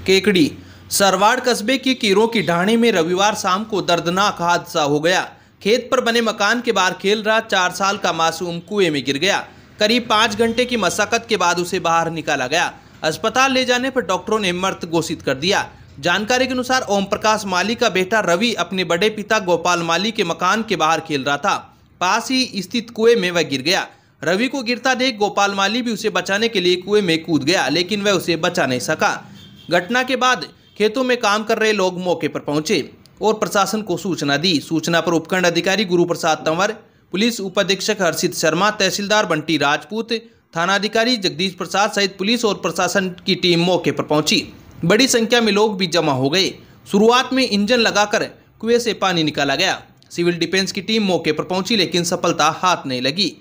केकड़ी सरवाड़ कस्बे की कीरों की ढाणी में रविवार शाम को दर्दनाक हादसा हो गया। खेत पर बने मकान के बाहर खेल रहा 4 साल का मासूम कुएं में गिर गया। करीब 5 घंटे की मशक्कत के बाद उसे बाहर निकाला गया। अस्पताल ले जाने पर डॉक्टरों ने मृत घोषित कर दिया। जानकारी के अनुसार ओम प्रकाश माली का बेटा रवि अपने बड़े पिता गोपाल माली के मकान के बाहर खेल रहा था। पास ही स्थित कुएं में वह गिर गया। रवि को गिरता देख गोपाल माली भी उसे बचाने के लिए कुएं में कूद गया, लेकिन वह उसे बचा नहीं सका। घटना के बाद खेतों में काम कर रहे लोग मौके पर पहुंचे और प्रशासन को सूचना दी। सूचना पर उपखंड अधिकारी गुरु प्रसाद तंवर, पुलिस उपाधीक्षक हर्षित शर्मा, तहसीलदार बंटी राजपूत, थानाधिकारी जगदीश प्रसाद सहित पुलिस और प्रशासन की टीम मौके पर पहुंची। बड़ी संख्या में लोग भी जमा हो गए। शुरुआत में इंजन लगाकर कुएं से पानी निकाला गया। सिविल डिफेंस की टीम मौके पर पहुंची, लेकिन सफलता हाथ नहीं लगी।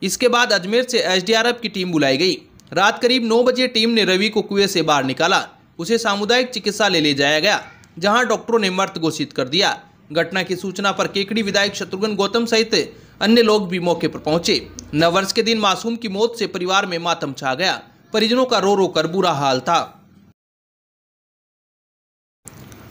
इसके बाद अजमेर से एसडीआरएफ की टीम बुलाई गई। रात करीब 9 बजे टीम ने रवि को कुएं से बाहर निकाला। उसे सामुदायिक चिकित्सालय ले जाया गया, जहां डॉक्टरों ने मृत घोषित कर दिया। घटना की सूचना पर केकड़ी विधायक शत्रुघ्न गौतम सहित अन्य लोग भी मौके पर पहुंचे। नववर्ष के दिन मासूम की मौत से परिवार में मातम छा गया। परिजनों का रो रो कर बुरा हाल था।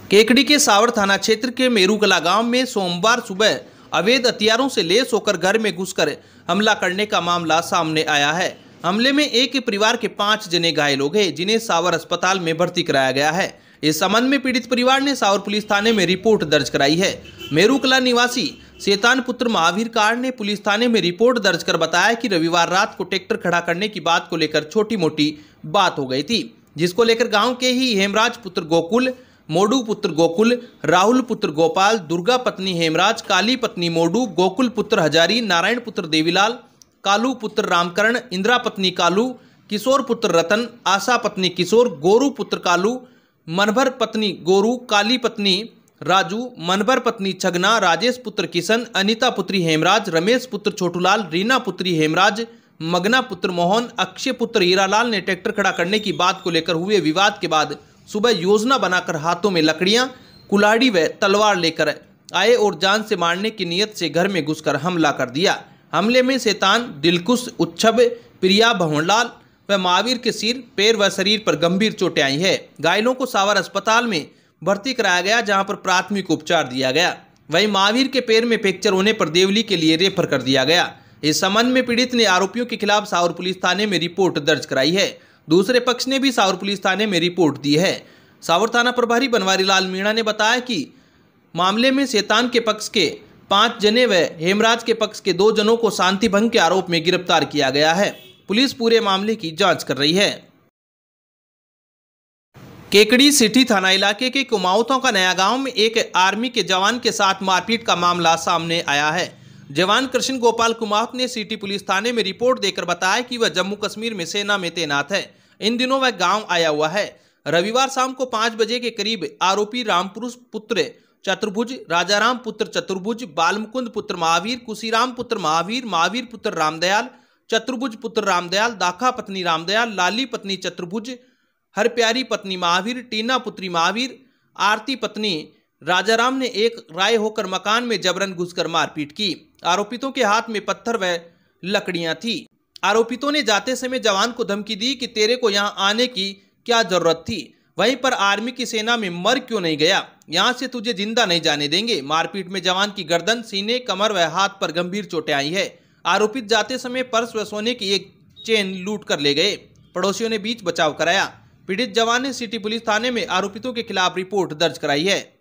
केकड़ी के सावर थाना क्षेत्र के मेरूकला गांव में सोमवार सुबह अवैध हथियारों से लैस होकर घर में घुसकर हमला करने का मामला सामने आया है। हमले में एक परिवार के 5 जने घायल हो गए, जिन्हें सावर अस्पताल में भर्ती कराया गया है। इस संबंध में पीड़ित परिवार ने सावर पुलिस थाने में रिपोर्ट दर्ज कराई है। मेरूकला निवासी शैतान पुत्र महावीर कार ने पुलिस थाने में रिपोर्ट दर्ज कर बताया कि रविवार रात को ट्रैक्टर खड़ा करने की बात को लेकर छोटी मोटी बात हो गई थी, जिसको लेकर गाँव के ही हेमराज पुत्र गोकुल, मोडू पुत्र गोकुल, राहुल पुत्र गोपाल, दुर्गा पत्नी हेमराज, काली पत्नी मोडू, गोकुल पुत्र हजारी, नारायण पुत्र देवीलाल, कालू पुत्र रामकरण, इंदिरा पत्नी कालू, किशोर पुत्र रतन, आशा पत्नी किशोर, गोरू पुत्र कालू, मनभर पत्नी गोरू, काली पत्नी राजू, मनभर पत्नी छगना, राजेश पुत्र किशन, अनिता पुत्री हेमराज, रमेश पुत्र छोटूलाल, रीना पुत्री हेमराज, मगना पुत्र मोहन, अक्षय पुत्र हीरालाल ने ट्रैक्टर खड़ा करने की बात को लेकर हुए विवाद के बाद सुबह योजना बनाकर हाथों में लकड़ियां, कुल्हाड़ी व तलवार लेकर आए और जान से मारने की नीयत से घर में घुसकर हमला कर दिया। हमले में शैतान, दिलकुश, उच्छब, प्रिया, भंवरलाल व महावीर के सिर, पैर व शरीर पर गंभीर चोटें आई है। घायलों को सावर अस्पताल में भर्ती कराया गया, जहां पर प्राथमिक उपचार दिया गया। वहीं महावीर के पैर में फ्रैक्चर होने पर देवली के लिए रेफर कर दिया गया। इस संबंध में पीड़ित ने आरोपियों के खिलाफ सावर पुलिस थाने में रिपोर्ट दर्ज कराई है। दूसरे पक्ष ने भी सावर पुलिस थाने में रिपोर्ट दी है। सावर थाना प्रभारी बनवारी लाल मीणा ने बताया कि मामले में शैतान के पक्ष के 5 जने व हेमराज के पक्ष के 2 जनों को शांति भंग के आरोप में गिरफ्तार किया गया है। पुलिस पूरे मामले की जांच कर रही है। केकड़ी सिटी थाना इलाके के कुमाऊथों का नया गांव में एक आर्मी के जवान के साथ मारपीट का मामला सामने आया है। जवान कृष्ण गोपाल कुमाऊथ ने सिटी पुलिस थाने में रिपोर्ट देकर बताया कि वह जम्मू कश्मीर में सेना में तैनात है। इन दिनों वह गांव आया हुआ है। रविवार शाम को 5 बजे के करीब आरोपी रामपुरुष पुत्र चतुर्भुज, राजाराम पुत्र चतुर्भुज, बालमुकुंद पुत्र महावीर, कुशीराम पुत्र महावीर, महावीर पुत्र रामदयाल, चतुर्भुज पुत्र रामदयाल, दाखा पत्नी रामदयाल, लाली पत्नी चतुर्भुज, हरप्यारी पत्नी महावीर, टीना पुत्री महावीर, आरती पत्नी राजाराम ने एक राय होकर मकान में जबरन घुसकर मारपीट की। आरोपितों के हाथ में पत्थर व लकड़ियां थी। आरोपितों ने जाते समय जवान को धमकी दी कि तेरे को यहां आने की क्या जरूरत थी, वहीं पर आर्मी की सेना में मर क्यों नहीं गया, यहां से तुझे जिंदा नहीं जाने देंगे। मारपीट में जवान की गर्दन, सीने, कमर व हाथ पर गंभीर चोटें आई है। आरोपित जाते समय पर्स व सोने की एक चेन लूट कर ले गए। पड़ोसियों ने बीच बचाव कराया। पीड़ित जवान ने सिटी पुलिस थाने में आरोपितों के खिलाफ रिपोर्ट दर्ज कराई है।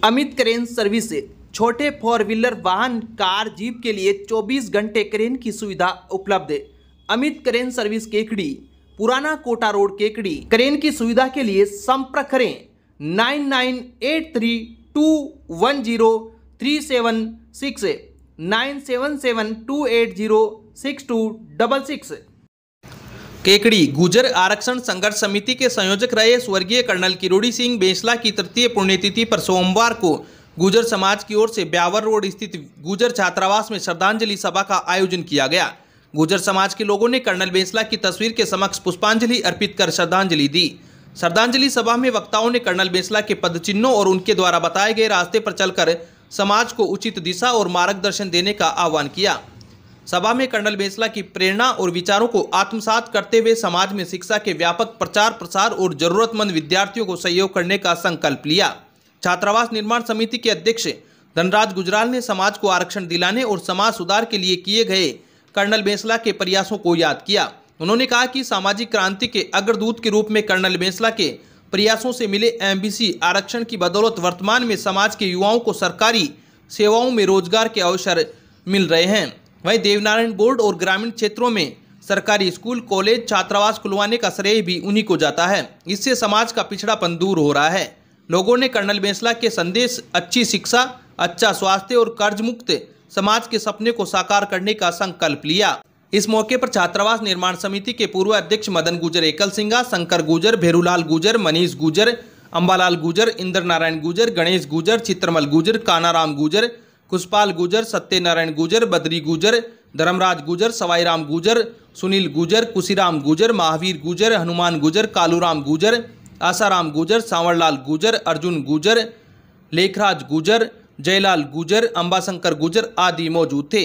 अमित क्रेन सर्विस छोटे 4 व्हीलर वाहन, कार, जीप के लिए 24 घंटे क्रेन की सुविधा उपलब्ध। अमित क्रेन सर्विस केकड़ी, पुराना कोटा रोड केकड़ी। क्रेन की सुविधा के लिए संपर्क करें 9983210376 9772806266। केकड़ी गुजर आरक्षण संघर्ष समिति के संयोजक रहे स्वर्गीय कर्नल किरोड़ी सिंह बेंसला की तृतीय पुण्यतिथि पर सोमवार को गुजर समाज की ओर से ब्यावर रोड स्थित गुजर छात्रावास में श्रद्धांजलि सभा का आयोजन किया गया। गुजर समाज के लोगों ने कर्नल बेंसला की तस्वीर के समक्ष पुष्पांजलि अर्पित कर श्रद्धांजलि दी। श्रद्धांजलि सभा में वक्ताओं ने कर्नल बेंसला के पदचिन्हों और उनके द्वारा बताए गए रास्ते पर चलकर समाज को उचित दिशा और मार्गदर्शन देने का आह्वान किया। सभा में कर्नल बेंसला की प्रेरणा और विचारों को आत्मसात करते हुए समाज में शिक्षा के व्यापक प्रचार प्रसार और जरूरतमंद विद्यार्थियों को सहयोग करने का संकल्प लिया। छात्रावास निर्माण समिति के अध्यक्ष धनराज गुजराल ने समाज को आरक्षण दिलाने और समाज सुधार के लिए किए गए कर्नल बेंसला के प्रयासों को याद किया। उन्होंने कहा कि सामाजिक क्रांति के अग्रदूत के रूप में कर्नल बेंसला के प्रयासों से मिले एमबीसी आरक्षण की बदौलत वर्तमान में समाज के युवाओं को सरकारी सेवाओं में रोजगार के अवसर मिल रहे हैं। वहीं देवनारायण बोर्ड और ग्रामीण क्षेत्रों में सरकारी स्कूल कॉलेज छात्रावास खुलवाने का श्रेय भी उन्हीं को जाता है। इससे समाज का पिछड़ापन दूर हो रहा है। लोगों ने कर्नल बेंसला के संदेश अच्छी शिक्षा, अच्छा स्वास्थ्य और कर्ज मुक्त समाज के सपने को साकार करने का संकल्प लिया। इस मौके पर छात्रावास निर्माण समिति के पूर्व अध्यक्ष मदन गुजर, एकल सिंघा, शंकर गुजर, भेरूलाल गुजर, मनीष गुजर, अंबालाल गुजर, इंद्र नारायण गुजर, गणेश गुजर, चित्रमल गुजर, कानाराम गुजर, खुशपाल गुजर, सत्यनारायण गुजर, बद्री गुजर, धर्मराज गुजर, सवाईराम गुजर, सुनील गुजर, कुशीराम गुजर, महावीर गुजर, हनुमान गुजर, कालूराम गुजर, आसाराम गुजर, सांवरलाल गुजर, अर्जुन गुजर, लेखराज गुजर, जयलाल गुजर, अंबाशंकर गुजर आदि मौजूद थे।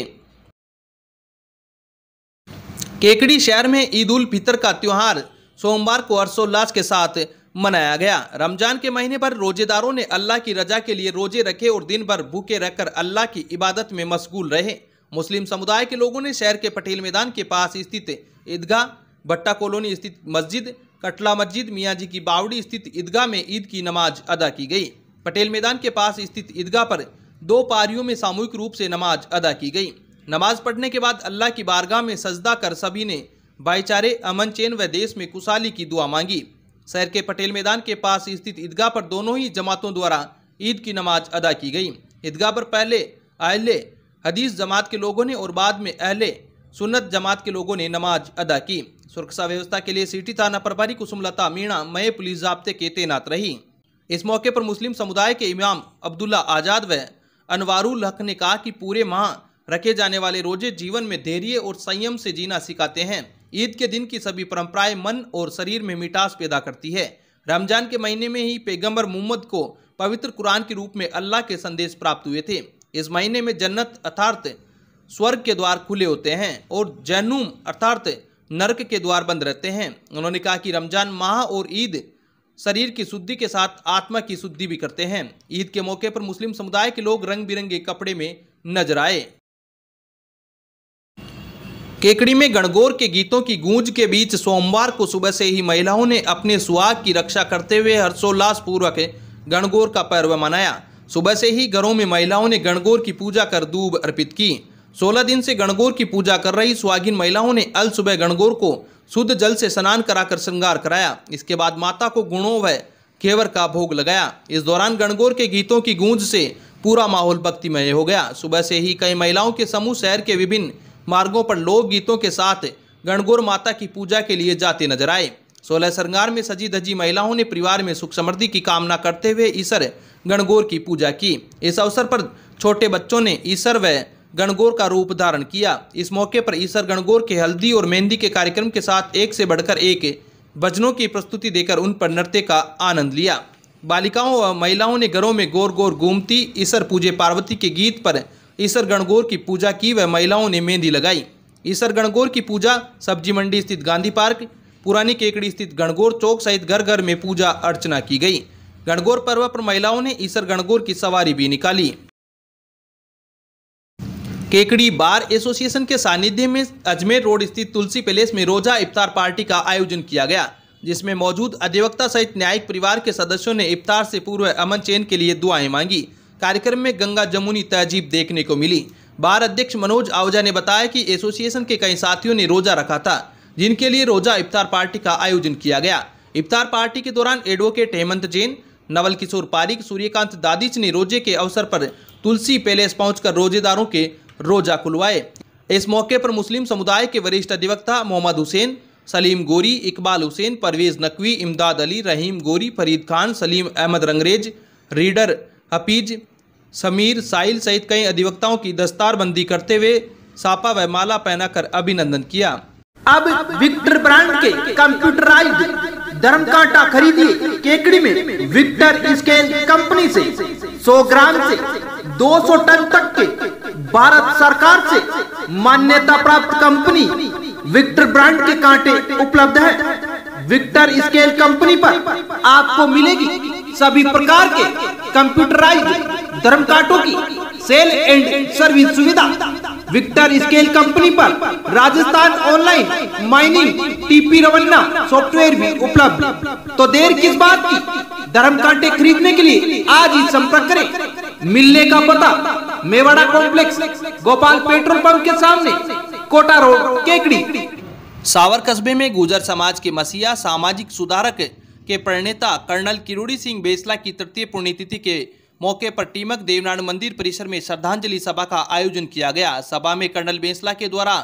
केकड़ी शहर में ईद उल फितर का त्योहार सोमवार को हर्षोल्लास के साथ मनाया गया। रमजान के महीने पर रोजेदारों ने अल्लाह की रजा के लिए रोजे रखे और दिन भर भूखे रहकर अल्लाह की इबादत में मशगूल रहे। मुस्लिम समुदाय के लोगों ने शहर के पटेल मैदान के पास स्थित ईदगाह, भट्टा कॉलोनी स्थित मस्जिद, कटला मस्जिद, मियाँ जी की बावड़ी स्थित ईदगाह में ईद की नमाज अदा की गई। पटेल मैदान के पास स्थित ईदगाह पर 2 पारियों में सामूहिक रूप से नमाज अदा की गई। नमाज पढ़ने के बाद अल्लाह की बारगाह में सजदा कर सभी ने भाईचारे, अमन चैन व देश में खुशहाली की दुआ मांगी। शहर के पटेल मैदान के पास स्थित ईदगाह पर दोनों ही जमातों द्वारा ईद की नमाज अदा की गई। ईदगाह पर पहले अहले हदीस जमात के लोगों ने और बाद में अहले सुन्नत जमात के लोगों ने नमाज अदा की। सुरक्षा व्यवस्था के लिए सिटी थाना प्रभारी कुसुमलता मीणा मय पुलिस जाब्ते के तैनात रही। इस मौके पर मुस्लिम समुदाय के इमाम अब्दुल्ला आजाद व अनवारुल हक ने कहा कि पूरे माह रखे जाने वाले रोजे जीवन में धैर्य और संयम से जीना सिखाते हैं। ईद के दिन की सभी परंपराएं मन और शरीर में मिठास पैदा करती है। रमजान के महीने में ही पैगंबर मोहम्मद को पवित्र कुरान के रूप में अल्लाह के संदेश प्राप्त हुए थे। इस महीने में जन्नत अर्थात स्वर्ग के द्वार खुले होते हैं और जहन्नुम अर्थात नरक के द्वार बंद रहते हैं। उन्होंने कहा कि रमजान माह और ईद शरीर की शुद्धि के साथ आत्मा की शुद्धि भी करते हैं। ईद के मौके पर मुस्लिम समुदाय के लोग रंग बिरंगे कपड़े में नजर आए। केकड़ी में गणगौर के गीतों की गूंज के बीच सोमवार को सुबह से ही महिलाओं ने अपने सुहाग की रक्षा करते हुए हर्षोल्लास पूर्वक गणगौर का पर्व मनाया। सुबह से ही घरों में महिलाओं ने गणगौर की पूजा कर दूब अर्पित की। 16 दिन से गणगौर की पूजा कर रही सुहागिन महिलाओं ने अल सुबह गणगौर को शुद्ध जल से स्नान कराकर श्रृंगार कराया। इसके बाद माता को गुणों व घेवर का भोग लगाया। इस दौरान गणगौर के गीतों की गूंज से पूरा माहौल भक्तिमय हो गया। सुबह से ही कई महिलाओं के समूह शहर के विभिन्न मार्गों पर लोक गीतों के साथ गणगौर माता की पूजा के लिए जाते नजर आए। 16 श्रृंगार में सजी धजी महिलाओं ने परिवार में सुख समृद्धि की कामना करते हुए ईसर गणगौर की पूजा की। इस अवसर पर छोटे बच्चों ने ईसर व गणगौर का रूप धारण किया। इस मौके पर ईसर गणगौर के हल्दी और मेहंदी के कार्यक्रम के साथ एक से बढ़कर एक भजनों की प्रस्तुति देकर उन पर नृत्य का आनंद लिया। बालिकाओं व महिलाओं ने घरों में गौर गौर घूमती ईसर पूजे पार्वती के गीत पर ईसर गणगौर की पूजा की व महिलाओं ने मेहंदी लगाई। ईसर गणगौर की पूजा सब्जी मंडी स्थित गांधी पार्क, पुरानी केकड़ी स्थित गणगौर चौक सहित घर घर में पूजा अर्चना की गई। गणगौर पर्व पर महिलाओं ने ईसर गणगौर की सवारी भी निकाली। केकड़ी बार एसोसिएशन के सानिध्य में अजमेर रोड स्थित तुलसी पैलेस में रोजा इफ्तार पार्टी का आयोजन किया गया, जिसमें मौजूद अधिवक्ता सहित न्यायिक परिवार के सदस्यों ने इफ्तार से पूर्व अमन चैन के लिए दुआएं मांगी। कार्यक्रम में गंगा जमुनी तहजीब देखने को मिली। बार अध्यक्ष मनोज आहूजा ने बताया कि एसोसिएशन के कई साथियों ने रोजा रखा था, जिनके लिए रोजा इफ्तार पार्टी का आयोजन किया गया। इफ्तार पार्टी के दौरान एडवोकेट हेमंत जैन, नवल किशोर पारिक, सूर्यकांत दादिच ने रोजे के अवसर पर तुलसी पैलेस पहुंचकर रोजेदारों के रोजा खुलवाए। इस मौके पर मुस्लिम समुदाय के वरिष्ठ अधिवक्ता मोहम्मद हुसैन, सलीम गोरी, इकबाल हुसैन, परवेज नकवी, इमदाद अली, रहीम गोरी, फरीद खान, सलीम अहमद रंगरेज, रीडर हफीज, समीर, साहिल सहित कई अधिवक्ताओं की दस्तारबंदी करते हुए सापा व माला पहनाकर अभिनंदन किया। अब विक्टर ब्रांड के कंप्यूटराइज्ड धर्म कांटा खरीदिए केकड़ी में विक्टर स्केल कंपनी से 100 ग्राम से 200 टन तक के भारत सरकार से मान्यता प्राप्त कंपनी विक्टर ब्रांड के कांटे उपलब्ध है। विक्टर स्केल कंपनी पर आपको मिलेगी सभी प्रकार के कंप्यूटराइज्ड धर्म कांटों की सेल एंड सर्विस सुविधा। विक्टर स्केल कंपनी पर Rajasthan online mining TP Revanna software भी उपलब्ध। तो देर किस बात की, धर्म कांटे खरीदने के लिए आज ही संपर्क करें। मिलने का पता Mewada complex, Gopal petrol pump के सामने, कोटा रोड, केकड़ी। सावर कस्बे में गुर्जर समाज के मसीहा सामाजिक सुधारक के प्रणेता कर्नल किरोड़ी सिंह बेसला की तृतीय पुण्यतिथि के मौके पर टीमक देवनारायण मंदिर परिसर में श्रद्धांजलि सभा का आयोजन किया गया। सभा में कर्नल बेसला के द्वारा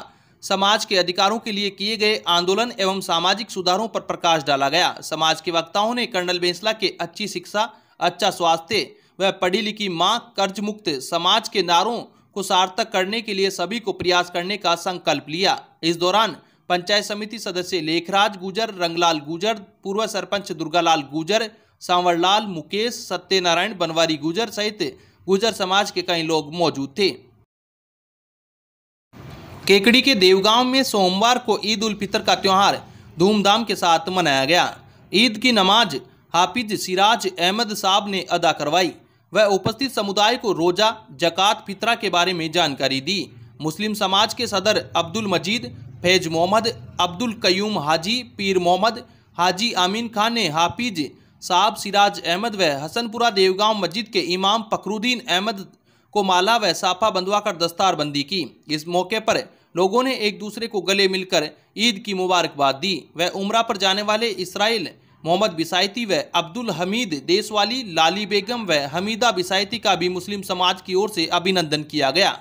समाज के अधिकारों के लिए किए गए आंदोलन एवं सामाजिक सुधारों पर प्रकाश डाला गया। समाज के वक्ताओं ने कर्नल बेसला के अच्छी शिक्षा, अच्छा स्वास्थ्य व पढ़ी लिखी मां, कर्ज मुक्त समाज के नारों को सार्थक करने के लिए सभी को प्रयास करने का संकल्प लिया। इस दौरान पंचायत समिति सदस्य लेखराज गुजर, रंगलाल गुजर, पूर्व सरपंच दुर्गालाल गुजर, सांवरलाल, मुकेश, सत्यनारायण, बनवारी गुजर सहित गुजर समाज के कई लोग मौजूद थे। केकड़ी के देवगांव में सोमवार को ईद उल फितर का त्योहार धूमधाम के साथ मनाया गया। ईद की नमाज हाफिज सिराज अहमद साहब ने अदा करवाई। वह उपस्थित समुदाय को रोजा, जकात, फितरा के बारे में जानकारी दी। मुस्लिम समाज के सदर अब्दुल मजीद, फैज मोहम्मद, अब्दुल कयूम हाजी, पीर मोहम्मद, हाजी आमीन खान ने हाफिज साहब सिराज अहमद व हसनपुरा देवगांव मस्जिद के इमाम फखरुद्दीन अहमद को माला व साफा बंधवाकर दस्तारबंदी की। इस मौके पर लोगों ने एक दूसरे को गले मिलकर ईद की मुबारकबाद दी। वह उम्रा पर जाने वाले इसराइल मोहम्मद बिसायती व अब्दुल हमीद देसवाली, लाली बेगम व हमीदा बिसायती का भी मुस्लिम समाज की ओर से अभिनंदन किया गया।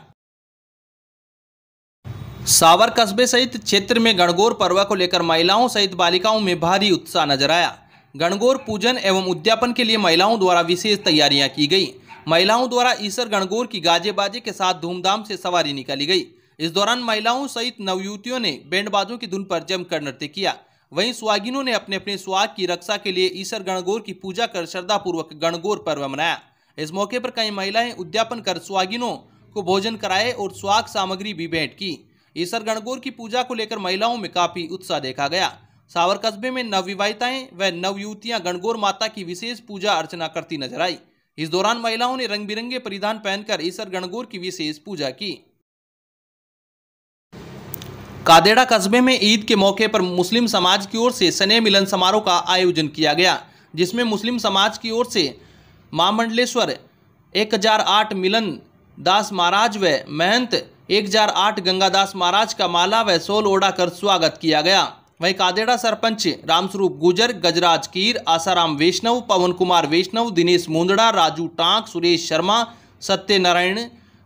सावर कस्बे सहित क्षेत्र में गणगौर पर्व को लेकर महिलाओं सहित बालिकाओं में भारी उत्साह नजर आया। गणगौर पूजन एवं उद्यापन के लिए महिलाओं द्वारा विशेष तैयारियां की गई। महिलाओं द्वारा ईसर गणगौर की गाजे बाजे के साथ धूमधाम से सवारी निकाली गई। इस दौरान महिलाओं सहित नवयुवतियों ने बैंड बाजों की धुन पर जमकर नृत्य किया। वहीं सुहागिनों ने अपने अपने सुहाग की रक्षा के लिए ईसर गणगौर की पूजा कर श्रद्धापूर्वक गणगौर पर्व मनाया। इस मौके पर कई महिलाएं उद्यापन कर सुहागिनों को भोजन कराए और सुहाग सामग्री भी भेंट की। ईसर गणगौर की पूजा को लेकर महिलाओं में काफी उत्साह देखा गया। सावर कस्बे में नवविवाहिताएं व नवयुवतियां गणगौर माता की विशेष पूजा अर्चना करती नजर आई। इस दौरान महिलाओं ने रंग बिरंगे परिधान पहनकर ईसर गणगौर की विशेष पूजा की। कादेड़ा कस्बे में ईद के मौके पर मुस्लिम समाज की ओर से स्नेह मिलन समारोह का आयोजन किया गया, जिसमें मुस्लिम समाज की ओर से महामंडलेश्वर 1008 मिलन दास महाराज व महंत 1008 गंगादास महाराज का माला व सोल ओढ़ाकर स्वागत किया गया। वहीं कादेड़ा सरपंच रामस्वरूप गुजर, गजराज कीर, आसाराम वैष्णव, पवन कुमार वैष्णव, दिनेश मुंदड़ा, राजू टांक, सुरेश शर्मा, सत्यनारायण,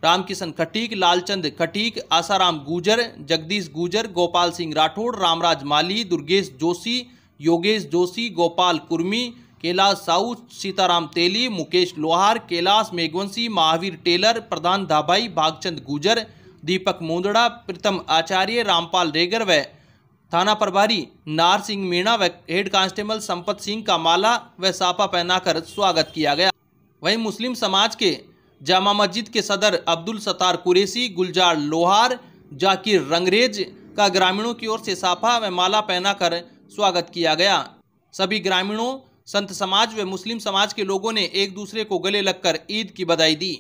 रामकिशन खटीक, लालचंद खटीक, आसाराम गुजर, जगदीश गुजर, गोपाल सिंह राठौड़, रामराज माली, दुर्गेश जोशी, योगेश जोशी, गोपाल कुर्मी, कैलाश साहू, सीताराम तेली, मुकेश लोहार, कैलाश मेघवंशी, महावीर टेलर, प्रधान धाबाई, भागचंद गुजर, दीपक मुंदड़ा, प्रीतम आचार्य, रामपाल रेगर व थाना प्रभारी नार सिंह मीणा व हेड कांस्टेबल संपत सिंह का माला व साफा पहनाकर स्वागत किया गया। वहीं मुस्लिम समाज के जामा मस्जिद के सदर अब्दुल सत्तार कुरैशी, गुलजार लोहार, जाकिर रंगरेज का ग्रामीणों की ओर से साफा व माला पहनाकर स्वागत किया गया। सभी ग्रामीणों, संत समाज व मुस्लिम समाज के लोगों ने एक दूसरे को गले लगकर ईद की बधाई दी।